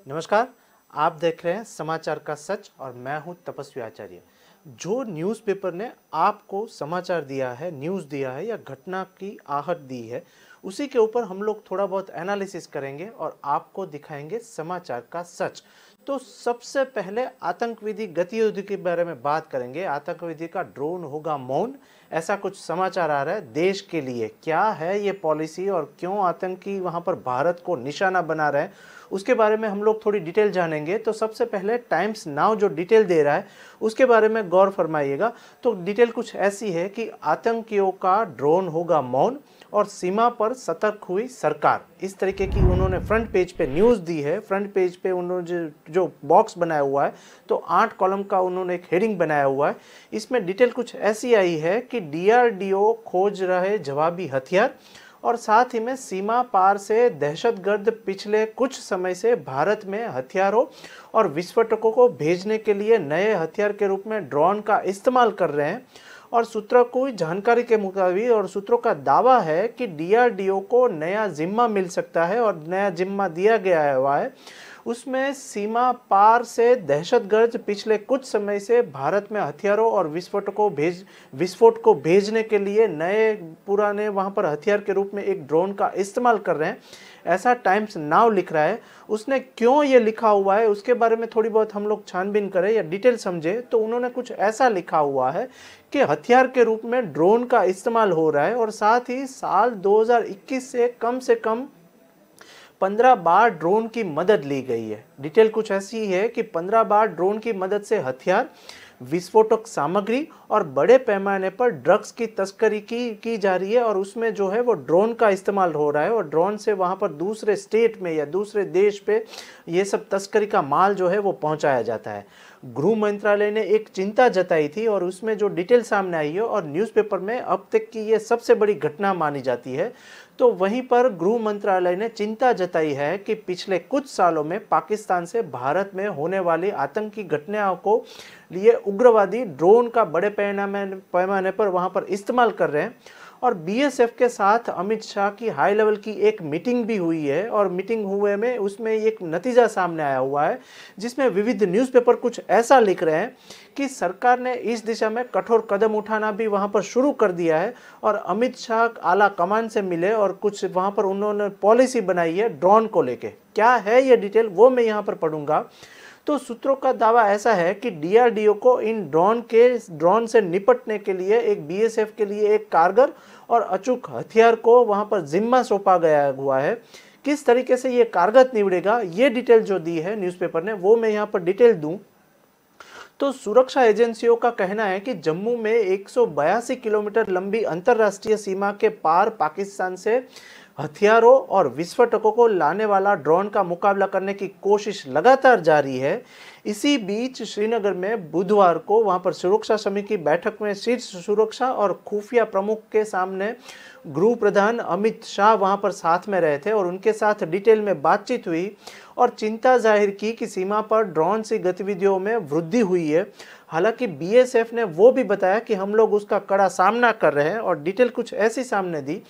नमस्कार। आप देख रहे हैं समाचार का सच और मैं हूं तपस्वी आचार्य। जो न्यूज़पेपर ने आपको समाचार दिया है, न्यूज़ दिया है या घटना की आहट दी है, उसी के ऊपर हम लोग थोड़ा बहुत एनालिसिस करेंगे और आपको दिखाएंगे समाचार का सच। तो सबसे पहले आतंकवादी गतिविधि के बारे में बात करेंगे। आतंकवादी का ड्रोन होगा मौन, ऐसा कुछ समाचार आ रहा है। देश के लिए क्या है ये पॉलिसी और क्यों आतंकी वहां पर भारत को निशाना बना रहे हैं, उसके बारे में हम लोग थोड़ी डिटेल जानेंगे। तो सबसे पहले टाइम्स नाउ जो डिटेल दे रहा है उसके बारे में गौर फरमाइएगा। तो डिटेल कुछ ऐसी है कि आतंकियों का ड्रोन होगा मौन और सीमा पर सतर्क हुई सरकार, इस तरीके की उन्होंने फ्रंट पेज पे न्यूज़ दी है। फ्रंट पेज पे उन्होंने जो बॉक्स बनाया हुआ है, तो 8 कॉलम का उन्होंने एक हेडिंग बनाया हुआ है। इसमें डिटेल कुछ ऐसी आई है कि डीआरडीओ खोज रहे जवाबी हथियार और साथ ही में सीमा पार से दहशतगर्द पिछले कुछ समय से भारत में हथियारों और विस्फोटकों को भेजने के लिए नए हथियार के रूप में ड्रोन का इस्तेमाल कर रहे हैं। और सूत्रों को जानकारी के मुताबिक और सूत्रों का दावा है कि डीआरडीओ को नया जिम्मा मिल सकता है और नया जिम्मा दिया गया हुआ है। उसमें सीमा पार से दहशतगर्द पिछले कुछ समय से भारत में हथियारों और विस्फोट को भेजने के लिए नए पुराने वहां पर हथियार के रूप में एक ड्रोन का इस्तेमाल कर रहे हैं, ऐसा टाइम्स नाउ लिख रहा है। उसने क्यों ये लिखा हुआ है उसके बारे में थोड़ी बहुत हम लोग छानबीन करें या डिटेल समझे, तो उन्होंने कुछ ऐसा लिखा हुआ है कि हथियार के रूप में ड्रोन का इस्तेमाल हो रहा है और साथ ही साल 2021 से कम 15 बार ड्रोन की मदद ली गई है। डिटेल कुछ ऐसी है कि 15 बार ड्रोन की मदद से हथियार, विस्फोटक सामग्री और बड़े पैमाने पर ड्रग्स की तस्करी की जा रही है और उसमें जो है वो ड्रोन का इस्तेमाल हो रहा है और ड्रोन से वहां पर दूसरे स्टेट में या दूसरे देश पे ये सब तस्करी का माल जो है वो पहुंचाया जाता है। गृह मंत्रालय ने एक चिंता जताई थी और उसमें जो डिटेल सामने आई है और न्यूज़पेपर में अब तक की ये सबसे बड़ी घटना मानी जाती है। तो वहीं पर गृह मंत्रालय ने चिंता जताई है कि पिछले कुछ सालों में पाकिस्तान से भारत में होने वाली आतंकी घटनाओं को लिए उग्रवादी ड्रोन का बड़े पैमाने पर वहां पर इस्तेमाल कर रहे हैं। और बीएसएफ के साथ अमित शाह की हाई लेवल की एक मीटिंग भी हुई है और मीटिंग हुए में उसमें एक नतीजा सामने आया हुआ है, जिसमें विविध न्यूज़पेपर कुछ ऐसा लिख रहे हैं कि सरकार ने इस दिशा में कठोर कदम उठाना भी वहां पर शुरू कर दिया है और अमित शाह आला कमान से मिले और कुछ वहां पर उन्होंने पॉलिसी बनाई है ड्रोन को लेके। क्या है ये डिटेल वो मैं यहाँ पर पढ़ूंगा। तो सूत्रों का दावा ऐसा है कि डीआरडीओ को इन ड्रोन से निपटने के लिए एक बीएसएफ के लिए एक कारगर और अचूक हथियार को वहां पर जिम्मा सौंपा गया हुआ है। किस तरीके से ये कारगर निवड़ेगा, ये डिटेल जो दी है न्यूज़पेपर ने वो मैं यहाँ पर डिटेल दूं। तो सुरक्षा एजेंसियों का कहना है कि जम्मू में 182 किलोमीटर लंबी अंतर्राष्ट्रीय सीमा के पार पाकिस्तान से हथियारों और विस्फोटकों को लाने वाला ड्रोन का मुकाबला करने की कोशिश लगातार जारी है। इसी बीच श्रीनगर में बुधवार को वहां पर सुरक्षा समिति की बैठक में शीर्ष सुरक्षा और खुफिया प्रमुख के सामने गृह प्रधान अमित शाह वहां पर साथ में रहे थे और उनके साथ डिटेल में बातचीत हुई और चिंता जाहिर की कि सीमा पर ड्रोन सी गतिविधियों में वृद्धि हुई है। हालांकि बीएसएफ ने वो भी बताया कि हम लोग उसका कड़ा सामना कर रहे हैं और डिटेल कुछ ऐसी सामने दी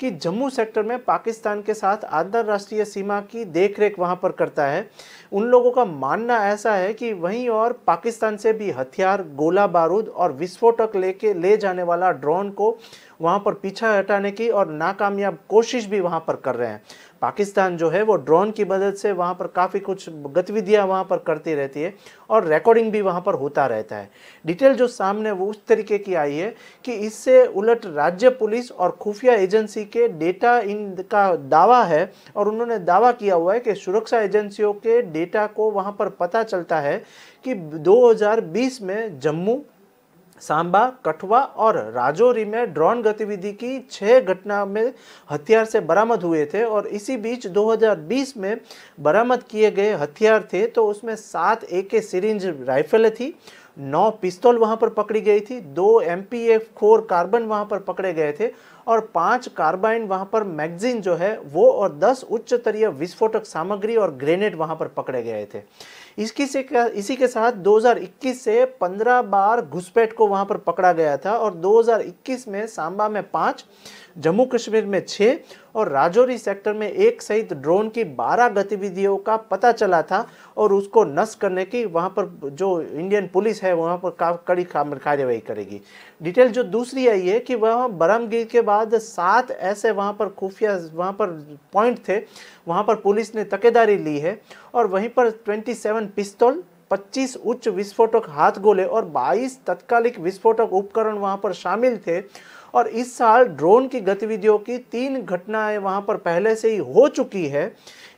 कि जम्मू सेक्टर में पाकिस्तान के साथ अंतर्राष्ट्रीय सीमा की देखरेख वहां पर करता है। उन लोगों का मानना ऐसा है कि वहीं और पाकिस्तान से भी हथियार, गोला बारूद और विस्फोटक ले जाने वाला ड्रोन को वहां पर पीछा हटाने की और नाकामयाब कोशिश भी वहां पर कर रहे हैं। पाकिस्तान जो है वो ड्रोन की मदद से वहां पर काफ़ी कुछ गतिविधियां वहां पर करती रहती है और रिकॉर्डिंग भी वहां पर होता रहता है। डिटेल जो सामने वो उस तरीके की आई है कि इससे उलट राज्य पुलिस और खुफिया एजेंसी के डेटा इनका दावा है और उन्होंने दावा किया हुआ है कि सुरक्षा एजेंसियों के डेटा को वहां पर पता चलता है कि 2020 में जम्मू, सांबा, कठुआ और राजौरी में ड्रोन गतिविधि की 6 घटना में हथियार से बरामद हुए थे और इसी बीच 2020 में बरामद किए गए हथियार थे तो उसमें 7 एके सिरिंज राइफलें थी, 9 पिस्तौल वहां पर पकड़ी गई थी, 2 MP4 कार्बन वहां पर पकड़े गए थे और 5 कार्बाइन वहां पर मैगजीन जो है वो और 10 उच्च स्तरीय विस्फोटक सामग्री और ग्रेनेड वहां पर पकड़े गए थे। इसी के साथ 2021 से 15 बार घुसपैठ को वहां पर पकड़ा गया था और 2021 में सांबा में 5, जम्मू कश्मीर में 6 और राजौरी सेक्टर में 1 सहित ड्रोन की 12 गतिविधियों का पता चला था और उसको नष्ट करने की वहां पर जो इंडियन पुलिस है वहां पर कड़ी कार्यवाही करेगी। डिटेल जो दूसरी आई है कि वह बरामदगी के बाद 7 ऐसे वहां पर खुफिया वहां पर पॉइंट थे, वहां पर पुलिस ने तकेदारी ली है और वहीं पर 27 पिस्तौल, 25 उच्च विस्फोटक हाथ गोले और 22 तत्कालिक विस्फोटक उपकरण वहां पर शामिल थे। और इस साल ड्रोन की गतिविधियों की 3 घटनाएं वहां पर पहले से ही हो चुकी है।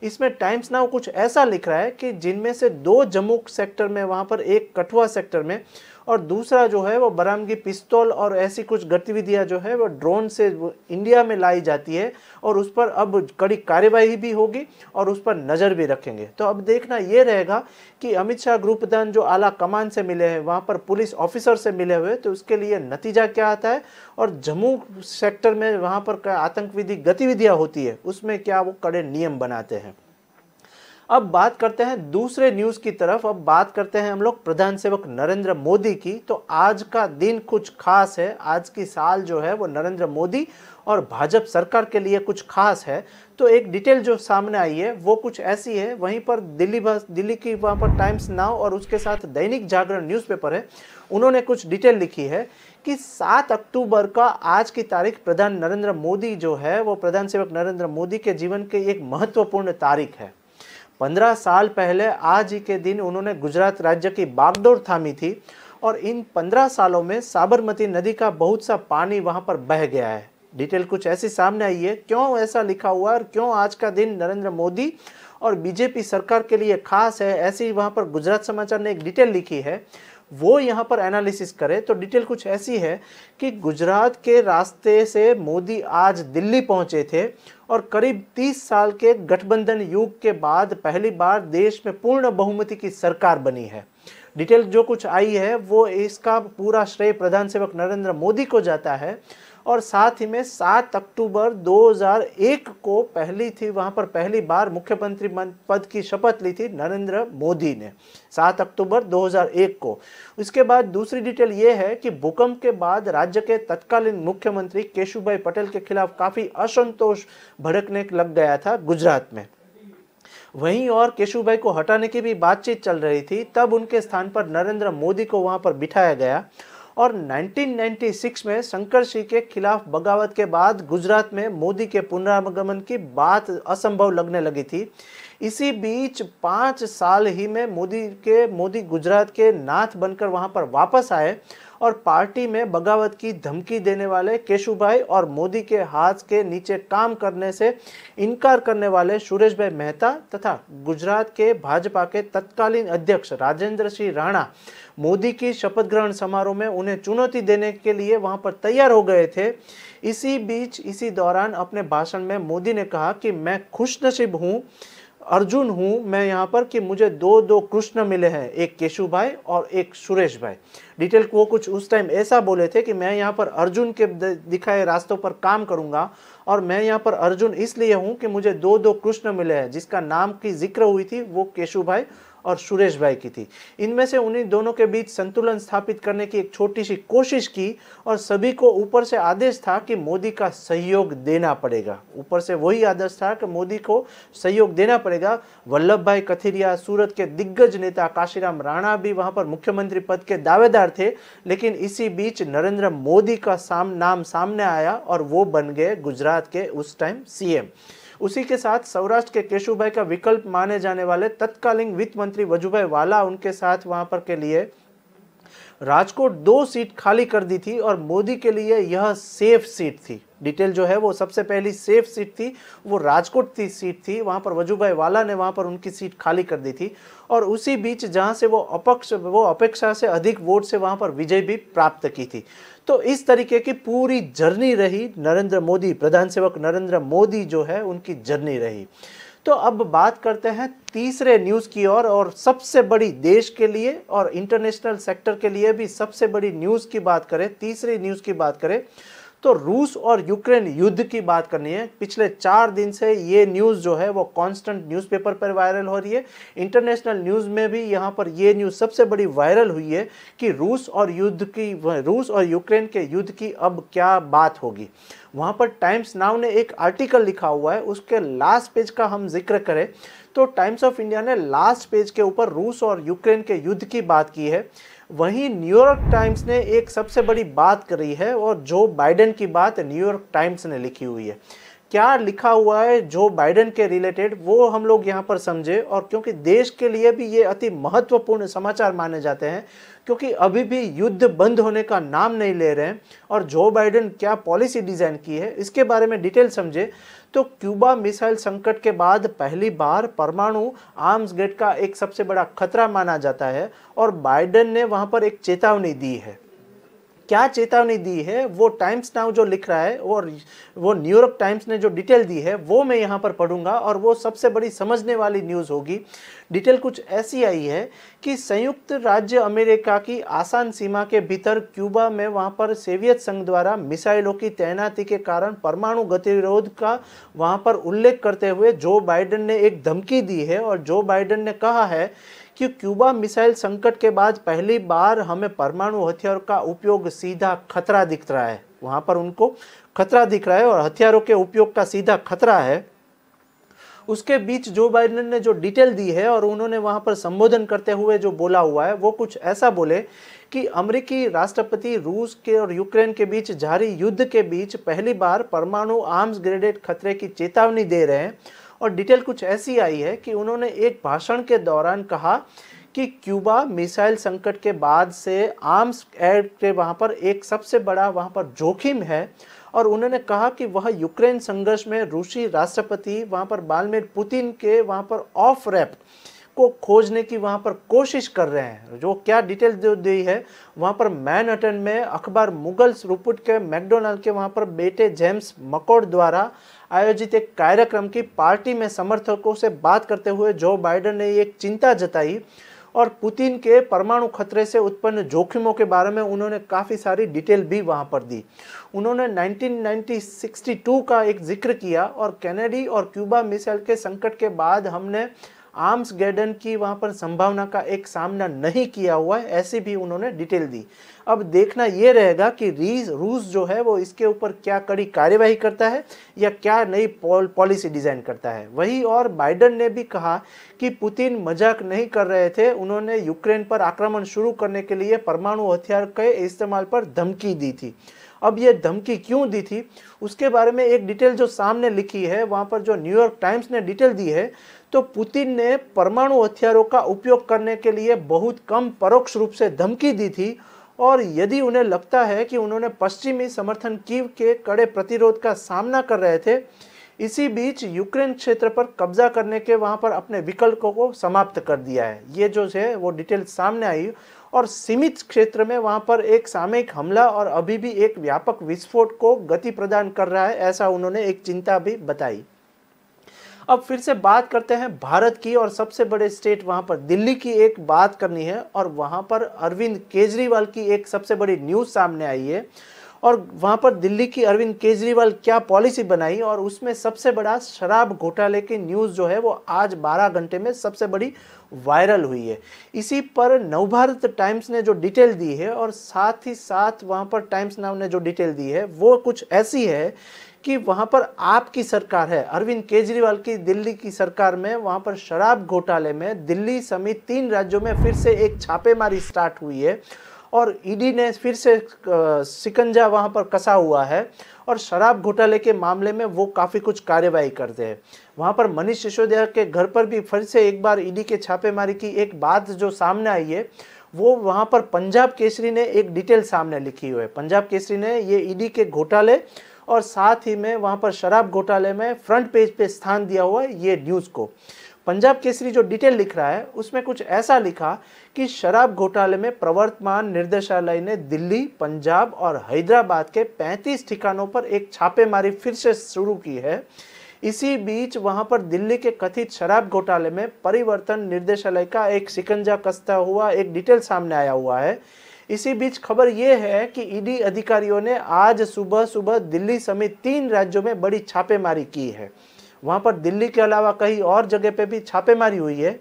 इसमें टाइम्स नाउ कुछ ऐसा लिख रहा है कि जिनमें से 2 जम्मू सेक्टर में वहां पर, एक कठुआ सेक्टर में और दूसरा जो है वो बरामदगी पिस्तौल और ऐसी कुछ गतिविधियां जो है वो ड्रोन से इंडिया में लाई जाती है और उस पर अब कड़ी कार्यवाही भी होगी और उस पर नज़र भी रखेंगे। तो अब देखना ये रहेगा कि अमित शाह ग्रुप प्रधान जो आला कमान से मिले हैं, वहाँ पर पुलिस ऑफिसर से मिले हुए, तो उसके लिए नतीजा क्या आता है और जम्मू सेक्टर में वहाँ पर आतंकवादी गतिविधियाँ होती है उसमें क्या वो कड़े नियम बनाते हैं। अब बात करते हैं दूसरे न्यूज़ की तरफ। अब बात करते हैं हम लोग प्रधान सेवक नरेंद्र मोदी की। तो आज का दिन कुछ खास है, आज की साल जो है वो नरेंद्र मोदी और भाजपा सरकार के लिए कुछ खास है। तो एक डिटेल जो सामने आई है वो कुछ ऐसी है। वहीं पर दिल्ली की वहाँ पर टाइम्स नाउ और उसके साथ दैनिक जागरण न्यूज़पेपर है, उन्होंने कुछ डिटेल लिखी है कि 7 अक्टूबर का आज की तारीख प्रधान नरेंद्र मोदी जो है वो प्रधान सेवक नरेंद्र मोदी के जीवन की एक महत्वपूर्ण तारीख है। 15 साल पहले आज ही के दिन उन्होंने गुजरात राज्य की बागडोर थामी थी और इन 15 सालों में साबरमती नदी का बहुत सा पानी वहां पर बह गया है। डिटेल कुछ ऐसी सामने आई है, क्यों ऐसा लिखा हुआ और क्यों आज का दिन नरेंद्र मोदी और बीजेपी सरकार के लिए खास है, ऐसी वहां पर गुजरात समाचार ने एक डिटेल लिखी है, वो यहाँ पर एनालिसिस करे। तो डिटेल कुछ ऐसी है कि गुजरात के रास्ते से मोदी आज दिल्ली पहुंचे थे और करीब 30 साल के गठबंधन युग के बाद पहली बार देश में पूर्ण बहुमति की सरकार बनी है। डिटेल जो कुछ आई है वो इसका पूरा श्रेय प्रधान सेवक नरेंद्र मोदी को जाता है और साथ ही में 7 अक्टूबर 2001 को वहां पर पहली बार मुख्यमंत्री पद की शपथ ली थी नरेंद्र मोदी ने 7 अक्टूबर 2001 को। इसके बाद दूसरी डिटेल ये है कि भूकंप के बाद राज्य के तत्कालीन मुख्यमंत्री केशुभाई पटेल के खिलाफ काफी असंतोष भड़कने लग गया था गुजरात में। वहीं और केशुभाई को हटाने की भी बातचीत चल रही थी, तब उनके स्थान पर नरेंद्र मोदी को वहां पर बिठाया गया और 1996 में शंकर सिंह के खिलाफ बगावत के बाद गुजरात में मोदी के पुनरागमन की बात असंभव लगने लगी थी। इसी बीच 5 साल ही में मोदी गुजरात के नाथ बनकर वहां पर वापस आए और पार्टी में बगावत की धमकी देने वाले केशुभाई और मोदी के हाथ के नीचे काम करने से इनकार करने वाले सुरेश भाई मेहता तथा गुजरात के भाजपा के तत्कालीन अध्यक्ष राजेंद्र सिंह राणा मोदी की शपथ ग्रहण समारोह में उन्हें चुनौती देने के लिए वहां पर तैयार हो गए थे। इसी दौरान अपने भाषण में मोदी ने कहा कि मैं खुशनसीब हूं, अर्जुन हूं मैं यहाँ पर कि मुझे दो कृष्ण मिले हैं, एक केशुभाई और एक सुरेश भाई। डिटेल वो कुछ उस टाइम ऐसा बोले थे कि मैं यहाँ पर अर्जुन के दिखाए रास्तों पर काम करूंगा और मैं यहाँ पर अर्जुन इसलिए हूँ कि मुझे दो कृष्ण मिले हैं, जिसका नाम की जिक्र हुई थी वो केशुभाई और सुरेश भाई की थी। इनमें से उन्हीं दोनों के बीच संतुलन स्थापित करने की एक छोटी सी कोशिश की और सभी को ऊपर से आदेश था कि मोदी का सहयोग देना पड़ेगा। ऊपर से वही आदेश था कि मोदी को सहयोग देना पड़ेगा। वल्लभ भाई कथिरिया, सूरत के दिग्गज नेता काशीराम राणा भी वहां पर मुख्यमंत्री पद के दावेदार थे, लेकिन इसी बीच नरेंद्र मोदी का नाम सामने आया और वो बन गए गुजरात के उस टाइम सीएम। उसी के साथ सौराष्ट्र के केशुभाई का विकल्प माने जाने वाले तत्कालीन वित्त मंत्री वजुभाई वाला उनके साथ वहां पर के लिए राजकोट 2 सीट खाली कर दी थी और मोदी के लिए यह सेफ सीट थी। डिटेल जो है वो सबसे पहली सेफ सीट थी वो राजकोट की सीट थी, वहां पर वजुभाई वाला ने वहां पर उनकी सीट खाली कर दी थी और उसी बीच जहां से वो अपेक्षा से अधिक वोट से वहां पर विजय भी प्राप्त की थी। तो इस तरीके की पूरी जर्नी रही नरेंद्र मोदी, प्रधान सेवक नरेंद्र मोदी जो है उनकी जर्नी रही। तो अब बात करते हैं तीसरे न्यूज़ की ओर और सबसे बड़ी देश के लिए और इंटरनेशनल सेक्टर के लिए भी सबसे बड़ी न्यूज़ की बात करें, तीसरी न्यूज़ की बात करें तो रूस और यूक्रेन युद्ध की बात करनी है। पिछले 4 दिन से ये न्यूज़ जो है वो कांस्टेंट न्यूज़पेपर पर वायरल हो रही है। इंटरनेशनल न्यूज़ में भी यहाँ पर ये न्यूज़ सबसे बड़ी वायरल हुई है कि रूस और यूक्रेन के युद्ध की अब क्या बात होगी। वहाँ पर टाइम्स नाउ ने एक आर्टिकल लिखा हुआ है, उसके लास्ट पेज का हम जिक्र करें तो टाइम्स ऑफ इंडिया ने लास्ट पेज के ऊपर रूस और यूक्रेन के युद्ध की बात की है। वहीं न्यूयॉर्क टाइम्स ने एक सबसे बड़ी बात करी है और जो बाइडेन की बात न्यूयॉर्क टाइम्स ने लिखी हुई है। क्या लिखा हुआ है जो बाइडेन के रिलेटेड वो हम लोग यहाँ पर समझे, और क्योंकि देश के लिए भी ये अति महत्वपूर्ण समाचार माने जाते हैं, क्योंकि अभी भी युद्ध बंद होने का नाम नहीं ले रहे हैं और जो बाइडेन क्या पॉलिसी डिजाइन की है इसके बारे में डिटेल समझे तो क्यूबा मिसाइल संकट के बाद पहली बार परमाणु आर्म्स गेट का एक सबसे बड़ा खतरा माना जाता है और बाइडेन ने वहां पर एक चेतावनी दी है। क्या चेतावनी दी है वो टाइम्स नाउ जो लिख रहा है और वो न्यूयॉर्क टाइम्स ने जो डिटेल दी है वो मैं यहाँ पर पढ़ूंगा और वो सबसे बड़ी समझने वाली न्यूज़ होगी। डिटेल कुछ ऐसी आई है कि संयुक्त राज्य अमेरिका की आसान सीमा के भीतर क्यूबा में वहाँ पर सोवियत संघ द्वारा मिसाइलों की तैनाती के कारण परमाणु गतिरोध का वहाँ पर उल्लेख करते हुए जो बाइडेन ने एक धमकी दी है और जो बाइडेन ने कहा है कि क्यूबा मिसाइल संकट के बाद पहली बार हमें परमाणु हथियारों का उपयोग सीधा खतरा दिख रहा है। वहां पर उनको खतरा दिख रहा है और हथियारों के उपयोग का सीधा खतरा है। उसके बीच जो बाइडेन ने जो डिटेल दी है और उन्होंने वहां पर संबोधन करते हुए जो बोला हुआ है वो कुछ ऐसा बोले कि अमेरिकी राष्ट्रपति रूस के और यूक्रेन के बीच जारी युद्ध के बीच पहली बार परमाणु आर्म्स ग्रेडेड खतरे की चेतावनी दे रहे हैं। और डिटेल कुछ ऐसी आई है कि उन्होंने एक भाषण के दौरान कहा कि क्यूबा मिसाइल संकट के बाद से आर्म्स एड के वहाँ पर एक सबसे बड़ा वहाँ पर जोखिम है और उन्होंने कहा कि वह यूक्रेन संघर्ष में रूसी राष्ट्रपति वहाँ पर व्लादिमीर पुतिन के वहाँ पर ऑफ रैप को खोजने की वहाँ पर कोशिश कर रहे हैं। जो क्या डिटेल जो दी है वहाँ पर मैनहट्टन में अखबार मुगल रुपुट के मैकडोनाल्ड के वहाँ पर बेटे जेम्स मकॉर्ड द्वारा आयोजित एक कार्यक्रम की पार्टी में समर्थकों से बात करते हुए जो बाइडेन ने एक चिंता जताई और पुतिन के परमाणु खतरे से उत्पन्न जोखिमों के बारे में उन्होंने काफ़ी सारी डिटेल भी वहां पर दी। उन्होंने 1962 का एक जिक्र किया और कैनेडी और क्यूबा मिसाइल के संकट के बाद हमने आर्म्स गैडन की वहां पर संभावना का एक सामना नहीं किया हुआ है, ऐसी भी उन्होंने डिटेल दी। अब देखना यह रहेगा कि रूस जो है वो इसके ऊपर क्या कड़ी कार्यवाही करता है या क्या नई पॉलिसी डिजाइन करता है। वही और बाइडेन ने भी कहा कि पुतिन मजाक नहीं कर रहे थे, उन्होंने यूक्रेन पर आक्रमण शुरू करने के लिए परमाणु हथियार के इस्तेमाल पर धमकी दी थी। अब ये धमकी क्यों दी थी उसके बारे में एक डिटेल जो सामने लिखी है वहां पर जो न्यूयॉर्क टाइम्स ने डिटेल दी है तो पुतिन ने परमाणु हथियारों का उपयोग करने के लिए बहुत कम परोक्ष रूप से धमकी दी थी और यदि उन्हें लगता है कि उन्होंने पश्चिमी समर्थन कीव के कड़े प्रतिरोध का सामना कर रहे थे, इसी बीच यूक्रेन क्षेत्र पर कब्जा करने के वहां पर अपने विकल्पों को समाप्त कर दिया है। ये जो है वो डिटेल सामने आई और सीमित क्षेत्र में वहां पर एक सामयिक हमला और अभी भी एक व्यापक विस्फोट को गति प्रदान कर रहा है, ऐसा उन्होंने एक चिंता भी बताई। अब फिर से बात करते हैं भारत की और सबसे बड़े स्टेट वहां पर दिल्ली की एक बात करनी है और वहां पर अरविंद केजरीवाल की एक सबसे बड़ी न्यूज़ सामने आई है और वहां पर दिल्ली की अरविंद केजरीवाल क्या पॉलिसी बनाई और उसमें सबसे बड़ा शराब घोटाले की न्यूज़ जो है वो आज 12 घंटे में सबसे बड़ी वायरल हुई है। इसी पर नवभारत टाइम्स ने जो डिटेल दी है और साथ ही साथ वहां पर टाइम्स नाउ ने जो डिटेल दी है वो कुछ ऐसी है कि वहां पर आपकी सरकार है, अरविंद केजरीवाल की दिल्ली की सरकार में वहां पर शराब घोटाले में दिल्ली समेत 3 राज्यों में फिर से एक छापेमारी स्टार्ट हुई है और ईडी ने फिर से शिकंजा वहां पर कसा हुआ है और शराब घोटाले के मामले में वो काफ़ी कुछ कार्यवाही करते हैं। वहां पर मनीष सिसोदिया के घर पर भी फिर से एक बार ईडी के छापेमारी की एक बात जो सामने आई है वो वहां पर पंजाब केसरी ने एक डिटेल सामने लिखी हुई है। पंजाब केसरी ने ये ईडी के घोटाले और साथ ही में वहां पर शराब घोटाले में फ्रंट पेज पे स्थान दिया हुआ है ये न्यूज़ को। पंजाब केसरी जो डिटेल लिख रहा है उसमें कुछ ऐसा लिखा कि शराब घोटाले में प्रवर्तमान निर्देशालय ने दिल्ली, पंजाब और हैदराबाद के 35 ठिकानों पर एक छापेमारी फिर से शुरू की है। इसी बीच वहां पर दिल्ली के कथित शराब घोटाले में परिवर्तन निर्देशालय का एक शिकंजा कसता हुआ एक डिटेल सामने आया हुआ है। इसी बीच खबर यह है कि ईडी अधिकारियों ने आज सुबह दिल्ली समेत 3 राज्यों में बड़ी छापेमारी की है। वहां पर दिल्ली के अलावा कई और जगह पे भी छापेमारी हुई है।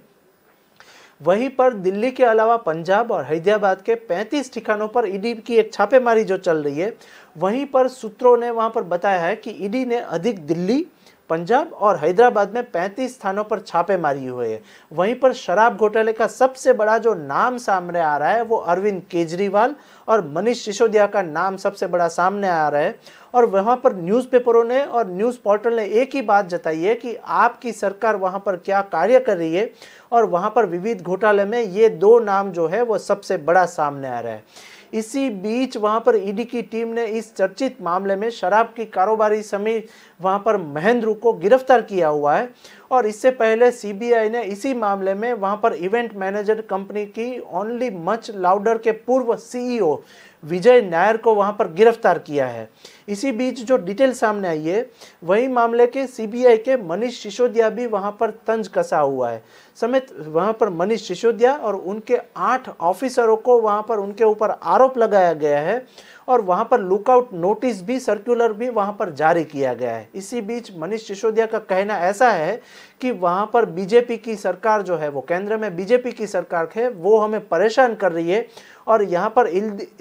वहीं पर दिल्ली के अलावा पंजाब और हैदराबाद के 35 ठिकानों पर ईडी की एक छापेमारी जो चल रही है, वहीं पर सूत्रों ने वहां पर बताया है कि ईडी ने अधिक दिल्ली, पंजाब और हैदराबाद में 35 स्थानों पर छापेमारी हुई है। वहीं पर शराब घोटाले का सबसे बड़ा जो नाम सामने आ रहा है वो अरविंद केजरीवाल और मनीष सिसोदिया का नाम सबसे बड़ा सामने आ रहा है। और वहां पर न्यूज़पेपरों ने और न्यूज़ पोर्टल ने एक ही बात जताई है कि आपकी सरकार वहां पर क्या कार्य कर रही है, और वहां पर विविध घोटाले में ये दो नाम जो है वो सबसे बड़ा सामने आ रहा है। इसी बीच वहां पर ईडी की टीम ने इस चर्चित मामले में शराब की कारोबारी समेत वहां पर महेंद्र को गिरफ्तार किया हुआ है। और इससे पहले सीबीआई ने इसी मामले में वहां पर इवेंट मैनेजर कंपनी की ओनली मच लाउडर के पूर्व सीईओ विजय नायर को वहां पर गिरफ्तार किया है। इसी बीच जो डिटेल सामने आई है, वही मामले के सीबीआई के मनीष सिसोदिया भी वहां पर तंज कसा हुआ है। समेत वहां पर मनीष सिसोदिया और उनके 8 ऑफिसरों को वहां पर उनके ऊपर आरोप लगाया गया है, और वहां पर लुकआउट नोटिस भी, सर्कुलर भी वहां पर जारी किया गया है। इसी बीच मनीष सिसोदिया का कहना ऐसा है कि वहां पर बीजेपी की सरकार जो है, वो केंद्र में बीजेपी की सरकार है, वो हमें परेशान कर रही है, और यहाँ पर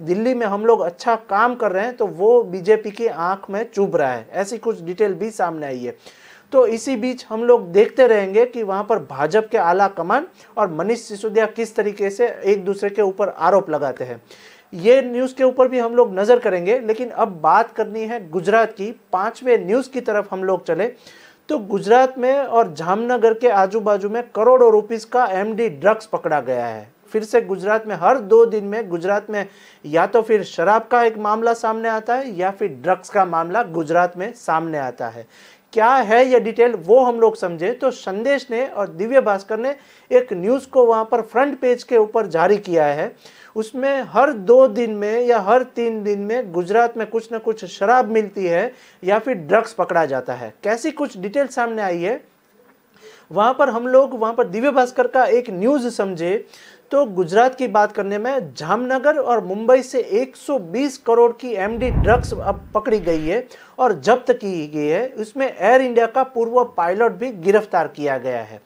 दिल्ली में हम लोग अच्छा काम कर रहे हैं तो वो बीजेपी की आंख में चुभ रहा है। ऐसी कुछ डिटेल भी सामने आई है। तो इसी बीच हम लोग देखते रहेंगे कि वहां पर भाजपा के आला कमान और मनीष सिसोदिया किस तरीके से एक दूसरे के ऊपर आरोप लगाते हैं। ये न्यूज़ के ऊपर भी हम लोग नजर करेंगे, लेकिन अब बात करनी है गुजरात की। 5वें न्यूज़ की तरफ हम लोग चले तो गुजरात में और जामनगर के आजू बाजू में करोड़ों रुपीस का एमडी ड्रग्स पकड़ा गया है। फिर से गुजरात में हर 2 दिन में गुजरात में या तो फिर शराब का एक मामला सामने आता है या फिर ड्रग्स का मामला गुजरात में सामने आता है। क्या है ये डिटेल वो हम लोग समझे तो संदेश ने और दिव्य भास्कर ने एक न्यूज़ को वहां पर फ्रंट पेज के ऊपर जारी किया है। उसमें हर 2 दिन में या हर 3 दिन में गुजरात में कुछ न कुछ शराब मिलती है या फिर ड्रग्स पकड़ा जाता है। कैसी कुछ डिटेल सामने आई है वहां पर हम लोग वहां पर दिव्य भास्कर का एक न्यूज़ समझे तो गुजरात की बात करने में जामनगर और मुंबई से 120 करोड़ की एमडी ड्रग्स अब पकड़ी गई है और जब्त की गई है। उसमें एयर इंडिया का पूर्व पायलट भी गिरफ्तार किया गया है।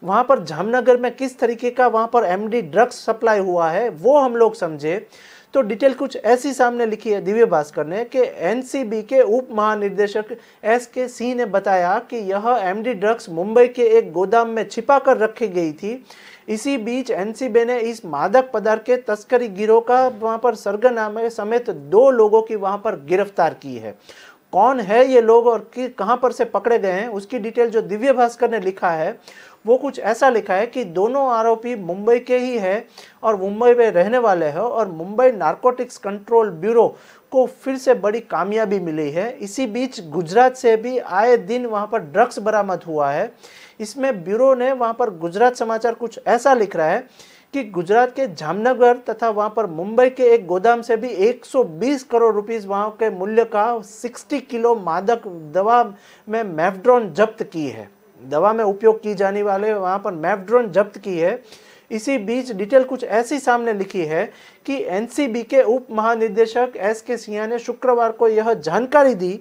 वहां पर जामनगर में किस तरीके का वहां पर एमडी ड्रग्स सप्लाई हुआ है वो हम लोग समझे तो डिटेल कुछ ऐसी सामने लिखी है दिव्य भास्कर ने कि एनसीबी के उप महानिदेशक एसके सिंह ने बताया कि यह एमडी ड्रग्स मुंबई के एक गोदाम में छिपा कर रखी गई थी। इसी बीच एनसीबी ने इस मादक पदार्थ के तस्करी गिरोह का वहां पर सरगना समेत 2 लोगों की वहां पर गिरफ्तार की है। कौन है ये लोग और कहां पर से पकड़े गए हैं उसकी डिटेल जो दिव्य भास्कर ने लिखा है वो कुछ ऐसा लिखा है कि दोनों आरोपी मुंबई के ही है और मुंबई में रहने वाले हैं और मुंबई नारकोटिक्स कंट्रोल ब्यूरो को फिर से बड़ी कामयाबी मिली है। इसी बीच गुजरात से भी आए दिन वहां पर ड्रग्स बरामद हुआ है। इसमें ब्यूरो ने वहां पर गुजरात समाचार कुछ ऐसा लिख रहा है कि गुजरात के जामनगर तथा वहां पर मुंबई के एक गोदाम से भी 120 करोड़ रुपीस वहां के मूल्य का 60 किलो मादक दवा में मेफ्ड्रोन जब्त की है। दवा में उपयोग की जाने वाले वहां पर मेफ्ड्रोन जब्त की है। इसी बीच डिटेल कुछ ऐसी सामने लिखी है कि एनसीबी के उप महानिदेशक एसके सिंह ने शुक्रवार को यह जानकारी दी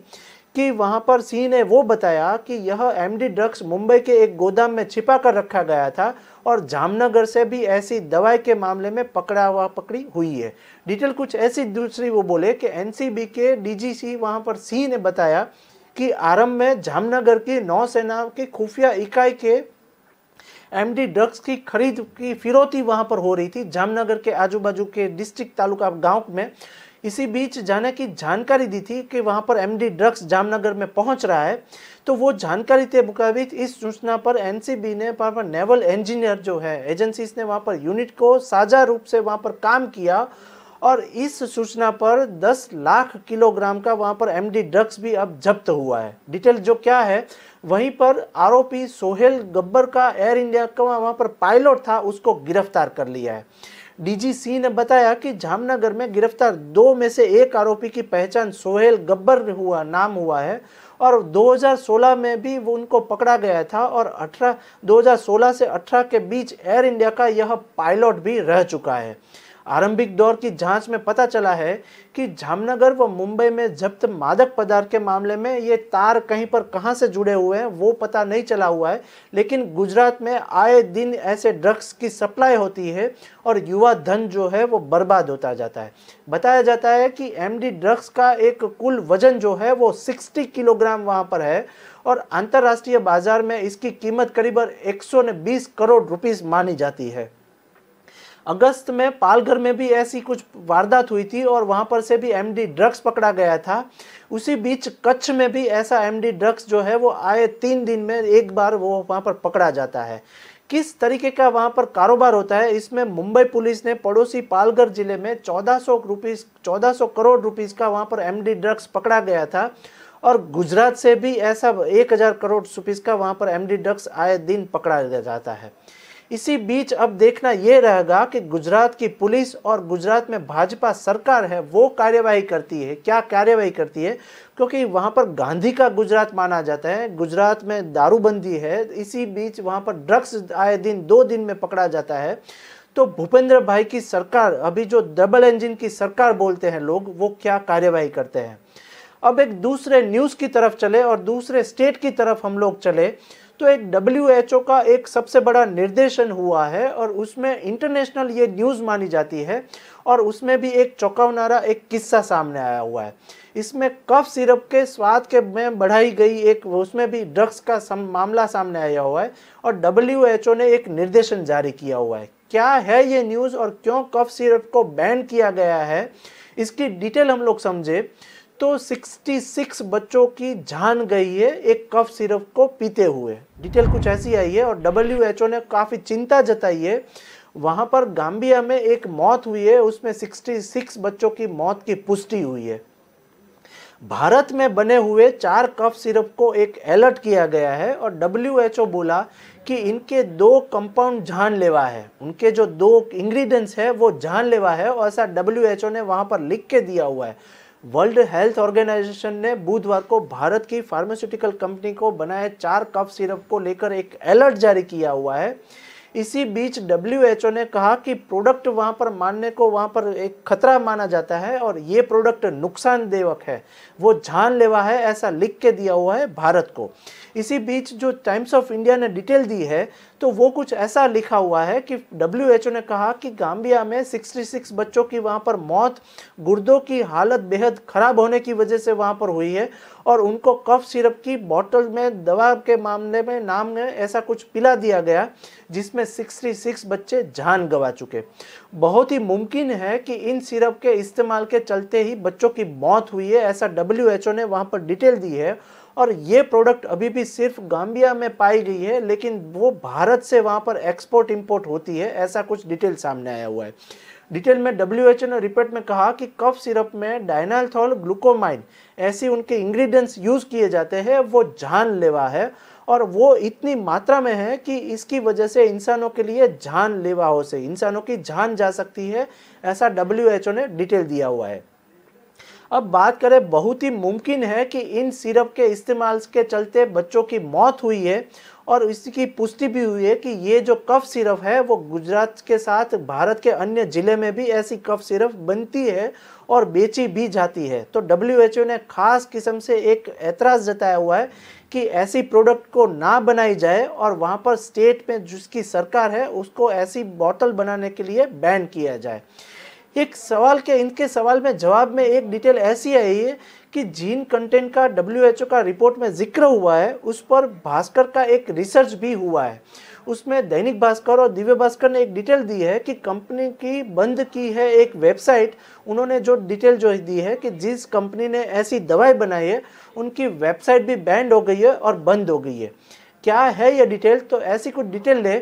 कि वहां पर सिंह ने वो बताया कि यह एमडी ड्रग्स मुंबई के एक गोदाम में छिपा कर रखा गया था और जामनगर से भी ऐसी दवाई के मामले में पकड़ी हुई है। डिटेल कुछ ऐसी दूसरी वो बोले कि एनसीबी के डीजीसी वहां पर सिंह ने बताया कि आरंभ में जामनगर की नौसेना की खुफिया इकाई के एमडी ड्रग्स की खरीद की फिरौती वहां पर हो रही थी जामनगर के आजू बाजू के डिस्ट्रिक्ट तालुका गांव में। इसी बीच जाने की जानकारी दी थी कि वहां पर एमडी ड्रग्स जामनगर में पहुंच रहा है। तो वो जानकारी के मुताबिक इस सूचना पर एनसीबी ने वहां पर नेवल इंजीनियर जो है एजेंसीज ने वहां पर यूनिट को साझा रूप से वहां पर काम किया और इस सूचना पर 10 लाख किलोग्राम का वहां पर एमडी ड्रग्स भी अब जब्त हुआ है। डिटेल जो क्या है वहीं पर आरोपी सोहेल गब्बर का एयर इंडिया का वहां पर पायलट था उसको गिरफ्तार कर लिया है। डीजीसी ने बताया कि जामनगर में गिरफ्तार 2 में से एक आरोपी की पहचान सोहेल गब्बर नाम हुआ है और 2016 में भी वो उनको पकड़ा गया था और 2016 से 18 के बीच एयर इंडिया का यह पायलट भी रह चुका है। आरंभिक दौर की जांच में पता चला है कि जामनगर व मुंबई में जब्त मादक पदार्थ के मामले में ये तार कहीं पर कहां से जुड़े हुए हैं वो पता नहीं चला हुआ है, लेकिन गुजरात में आए दिन ऐसे ड्रग्स की सप्लाई होती है और युवा धन जो है वो बर्बाद होता जाता है। बताया जाता है कि एमडी ड्रग्स का एक कुल वजन जो है वो 60 किलोग्राम वहां पर है और अंतरराष्ट्रीय बाजार में इसकी कीमत करीब 120 करोड़ रुपीस मानी जाती है। अगस्त में पालघर में भी ऐसी कुछ वारदात हुई थी और वहां पर से भी एमडी ड्रग्स पकड़ा गया था। उसी बीच कच्छ में भी ऐसा एमडी ड्रग्स जो है वो आए 3 दिन में एक बार वो वहां पर पकड़ा जाता है। किस तरीके का वहां पर कारोबार होता है, इसमें मुंबई पुलिस ने पड़ोसी पालघर जिले में 1400 करोड़ रुपीस का वहां पर एमडी ड्रग्स पकड़ा गया था और गुजरात से भी ऐसा 1000 करोड़ रुपीस का वहां पर एमडी ड्रग्स आए दिन पकड़ा जाता है। इसी बीच अब देखना यह रहेगा कि गुजरात की पुलिस और गुजरात में भाजपा सरकार है वो कार्यवाही करती है, क्या कार्यवाही करती है, क्योंकि वहां पर गांधी का गुजरात माना जाता है। गुजरात में दारूबंदी है, इसी बीच वहां पर ड्रग्स आए दिन 2 दिन में पकड़ा जाता है। तो भूपेंद्र भाई की सरकार, अभी जो डबल इंजन की सरकार बोलते हैं लोग, वो क्या कार्यवाही करते हैं। अब एक दूसरे न्यूज की तरफ चले और दूसरे स्टेट की तरफ हम लोग चले तो एक WHO का एक सबसे बड़ा निर्देशन हुआ है और उसमें इंटरनेशनल ये न्यूज़ मानी जाती है और उसमें भी एक चौंकावनारा एक किस्सा सामने आया हुआ है। इसमें कफ सिरप के स्वाद के में बढ़ाई गई एक, उसमें भी ड्रग्स का मामला सामने आया हुआ है और WHO ने एक निर्देशन जारी किया हुआ है। क्या है ये न्यूज़ और क्यों कफ सिरप को बैन किया गया है, इसकी डिटेल हम लोग समझे तो 66 बच्चों की जान गई है एक कफ सिरप को पीते हुए। डिटेल कुछ ऐसी आई है और WHO ने काफ़ी चिंता जताई है। वहाँ पर गाम्बिया में एक मौत हुई है, उसमें 66 बच्चों की मौत की पुष्टि हुई है। भारत में बने हुए 4 कफ सिरप को एक अलर्ट किया गया है और WHO बोला कि इनके 2 कंपाउंड जानलेवा है, उनके जो 2 इंग्रेडिएंट्स है वो जानलेवा है और ऐसा WHO ने वहाँ पर लिख के दिया हुआ है। वर्ल्ड हेल्थ ऑर्गेनाइजेशन ने बुधवार को भारत की फार्मास्यूटिकल कंपनी को बनाए 4 कफ सिरप को लेकर एक अलर्ट जारी किया हुआ है। इसी बीच WHO ने कहा कि प्रोडक्ट वहां पर मानने को वहां पर एक खतरा माना जाता है और ये प्रोडक्ट नुकसानदेवक है, वो जानलेवा है, ऐसा लिख के दिया हुआ है भारत को। इसी बीच जो टाइम्स ऑफ इंडिया ने डिटेल दी है तो वो कुछ ऐसा लिखा हुआ है कि WHO ने कहा कि गाम्बिया में 66 बच्चों की वहां पर मौत गुर्दों की हालत बेहद खराब होने की वजह से वहां पर हुई है और उनको कफ सिरप की बोतल में दवा के मामले में नाम में ऐसा कुछ पिला दिया गया जिसमें 66 बच्चे जान गंवा चुके। बहुत ही मुमकिन है कि इन सिरप के इस्तेमाल के चलते ही बच्चों की मौत हुई है, ऐसा WHO ने वहां पर डिटेल दी है। और ये प्रोडक्ट अभी भी सिर्फ गाम्बिया में पाई गई है, लेकिन वो भारत से वहां पर एक्सपोर्ट इंपोर्ट होती है, ऐसा कुछ डिटेल सामने आया हुआ है। डिटेल में WHO ने रिपोर्ट में कहा कि कफ सिरप में डाइनाल्थोल ग्लूकोमाइन ऐसी उनके इंग्रेडिएंट्स यूज किए जाते हैं, वो जानलेवा है और वो इतनी मात्रा में है कि इसकी वजह से इंसानों के लिए जानलेवा हो से इंसानों की जान जा सकती है, ऐसा WHO ने डिटेल दिया हुआ है। अब बात करें, बहुत ही मुमकिन है कि इन सिरप के इस्तेमाल के चलते बच्चों की मौत हुई है और इसकी पुष्टि भी हुई है कि ये जो कफ सिरप है वो गुजरात के साथ भारत के अन्य जिले में भी ऐसी कफ सिरप बनती है और बेची भी जाती है। तो WHO ने खास किस्म से एक ऐतराज़ जताया हुआ है कि ऐसी प्रोडक्ट को ना बनाई जाए और वहाँ पर स्टेट में जिसकी सरकार है उसको ऐसी बोतल बनाने के लिए बैन किया जाए। एक सवाल के इनके सवाल में जवाब में एक डिटेल ऐसी आई है कि जीन कंटेंट का WHO का रिपोर्ट में जिक्र हुआ है, उस पर भास्कर का एक रिसर्च भी हुआ है। उसमें दैनिक भास्कर और दिव्य भास्कर ने एक डिटेल दी है कि कंपनी की बंद की है एक वेबसाइट। उन्होंने जो डिटेल जो दी है कि जिस कंपनी ने ऐसी दवाई बनाई है उनकी वेबसाइट भी बैंड हो गई है और बंद हो गई है। क्या है ये डिटेल, तो ऐसी कुछ डिटेल ले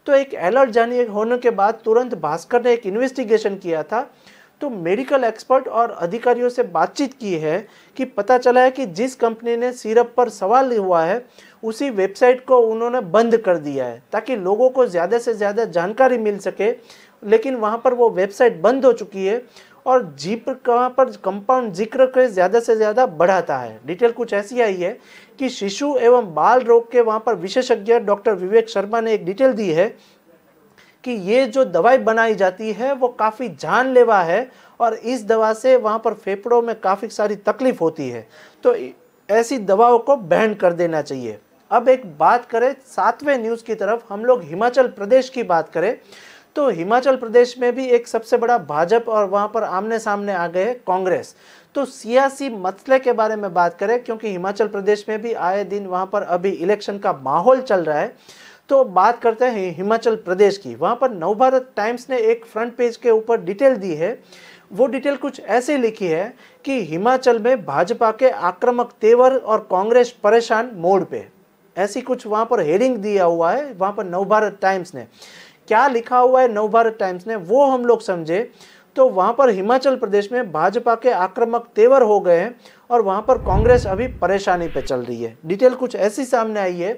तो एक अलर्ट जारी होने के बाद तुरंत भास्कर ने एक इन्वेस्टिगेशन किया था। तो मेडिकल एक्सपर्ट और अधिकारियों से बातचीत की है कि पता चला है कि जिस कंपनी ने सिरप पर सवाल हुआ है उसी वेबसाइट को उन्होंने बंद कर दिया है ताकि लोगों को ज़्यादा से ज़्यादा जानकारी मिल सके, लेकिन वहाँ पर वो वेबसाइट बंद हो चुकी है और जीप वहाँ पर कंपाउंड जिक्र के ज़्यादा से ज़्यादा बढ़ाता है। डिटेल कुछ ऐसी आई है कि शिशु एवं बाल रोग के वहाँ पर विशेषज्ञ डॉक्टर विवेक शर्मा ने एक डिटेल दी है कि ये जो दवाई बनाई जाती है वो काफ़ी जानलेवा है और इस दवा से वहाँ पर फेफड़ों में काफ़ी सारी तकलीफ होती है, तो ऐसी दवाओं को बैन कर देना चाहिए। अब एक बात करें 7वें न्यूज़ की तरफ, हम लोग हिमाचल प्रदेश की बात करें तो हिमाचल प्रदेश में भी एक सबसे बड़ा भाजपा और वहाँ पर आमने सामने आ गए कांग्रेस। तो सियासी मसले के बारे में बात करें, क्योंकि हिमाचल प्रदेश में भी आए दिन वहाँ पर अभी इलेक्शन का माहौल चल रहा है, तो बात करते हैं हिमाचल प्रदेश की। वहाँ पर नवभारत टाइम्स ने एक फ्रंट पेज के ऊपर डिटेल दी है। वो डिटेल कुछ ऐसे लिखी है कि हिमाचल में भाजपा के आक्रामक तेवर और कांग्रेस परेशान मोड़ पे, ऐसी कुछ वहाँ पर हेडिंग दिया हुआ है वहाँ पर नवभारत टाइम्स ने। क्या लिखा हुआ है नवभारत टाइम्स ने वो हम लोग समझे तो वहाँ पर हिमाचल प्रदेश में भाजपा के आक्रामक तेवर हो गए हैं और वहाँ पर कांग्रेस अभी परेशानी पे चल रही है। डिटेल कुछ ऐसी सामने आई है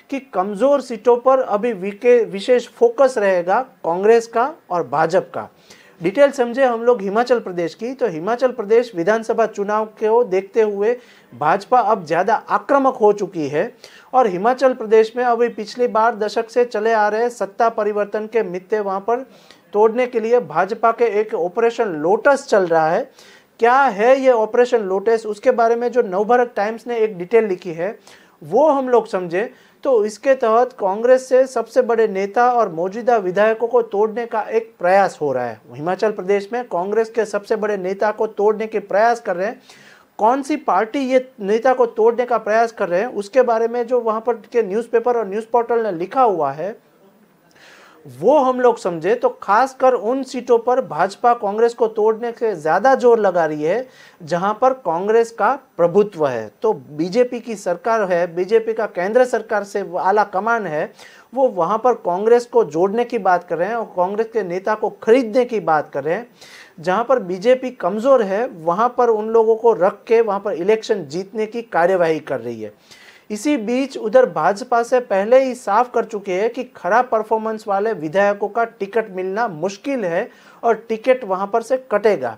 कि कमज़ोर सीटों पर अभी विशेष फोकस रहेगा कांग्रेस का और भाजपा का। डिटेल समझे हम लोग हिमाचल प्रदेश की, तो हिमाचल प्रदेश विधानसभा चुनाव को देखते हुए भाजपा अब ज़्यादा आक्रामक हो चुकी है और हिमाचल प्रदेश में अभी पिछली बार दशक से चले आ रहे सत्ता परिवर्तन के मिथ्ये वहाँ पर तोड़ने के लिए भाजपा के एक ऑपरेशन लोटस चल रहा है। क्या है ये ऑपरेशन लोटस, उसके बारे में जो नवभारत टाइम्स ने एक डिटेल लिखी है वो हम लोग समझे तो इसके तहत कांग्रेस से सबसे बड़े नेता और मौजूदा विधायकों को तोड़ने का एक प्रयास हो रहा है। हिमाचल प्रदेश में कांग्रेस के सबसे बड़े नेता को तोड़ने के प्रयास कर रहे हैं। कौन सी पार्टी ये नेता को तोड़ने का प्रयास कर रहे हैं उसके बारे में जो वहाँ पर के न्यूज़पेपर और न्यूज़ पोर्टल ने लिखा हुआ है वो हम लोग समझे तो खासकर उन सीटों पर भाजपा कांग्रेस को तोड़ने से ज़्यादा जोर लगा रही है जहां पर कांग्रेस का प्रभुत्व है। तो बीजेपी की सरकार है, बीजेपी का केंद्र सरकार से आला कमान है, वो वहां पर कांग्रेस को जोड़ने की बात कर रहे हैं और कांग्रेस के नेता को खरीदने की बात कर रहे हैं। जहां पर बीजेपी कमज़ोर है वहां पर उन लोगों को रख के वहां पर इलेक्शन जीतने की कार्यवाही कर रही है। इसी बीच उधर भाजपा से पहले ही साफ कर चुके हैं कि खराब परफॉर्मेंस वाले विधायकों का टिकट मिलना मुश्किल है और टिकट वहां पर से कटेगा।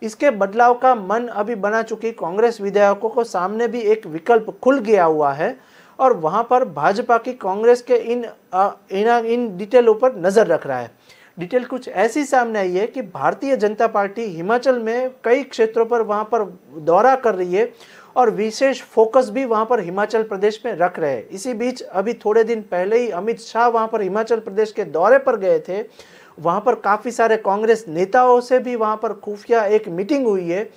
इसके बदलाव का मन अभी बना चुकी कांग्रेस विधायकों को सामने भी एक विकल्प खुल गया हुआ है और वहां पर भाजपा की कांग्रेस के इन डिटेलों पर नजर रख रहा है। डिटेल कुछ ऐसी सामने आई है कि भारतीय जनता पार्टी हिमाचल में कई क्षेत्रों पर वहां पर दौरा कर रही है और विशेष फोकस भी वहां पर हिमाचल प्रदेश में रख रहे हैं। इसी बीच अभी थोड़े दिन पहले ही अमित शाह वहां पर हिमाचल प्रदेश के दौरे पर गए थे। वहां पर काफ़ी सारे कांग्रेस नेताओं से भी वहां पर खुफिया एक मीटिंग हुई है।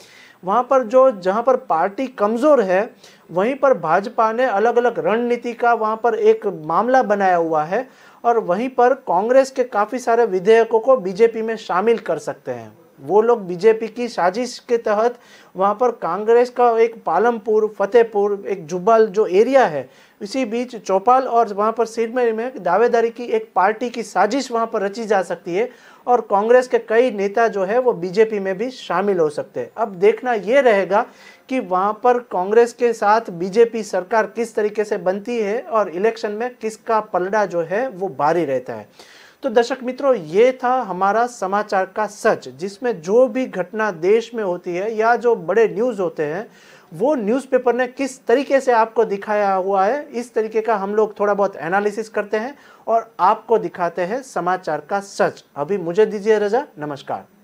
वहां पर जहां पर पार्टी कमज़ोर है वहीं पर भाजपा ने अलग अलग रणनीति का वहां पर एक मामला बनाया हुआ है और वहीं पर कांग्रेस के काफ़ी सारे विधेयकों को बीजेपी में शामिल कर सकते हैं। वो लोग बीजेपी की साजिश के तहत वहाँ पर कांग्रेस का एक पालमपुर, फतेहपुर, एक जुब्बल जो एरिया है, इसी बीच चौपाल और वहाँ पर सिरमौर में दावेदारी की एक पार्टी की साजिश वहाँ पर रची जा सकती है और कांग्रेस के कई नेता जो है वो बीजेपी में भी शामिल हो सकते हैं। अब देखना ये रहेगा कि वहाँ पर कांग्रेस के साथ बीजेपी सरकार किस तरीके से बनती है और इलेक्शन में किसका पलड़ा जो है वो भारी रहता है। तो दर्शक मित्रों, ये था हमारा समाचार का सच, जिसमें जो भी घटना देश में होती है या जो बड़े न्यूज़ होते हैं वो न्यूज़पेपर ने किस तरीके से आपको दिखाया हुआ है, इस तरीके का हम लोग थोड़ा बहुत एनालिसिस करते हैं और आपको दिखाते हैं समाचार का सच। अभी मुझे दीजिए रजा, नमस्कार।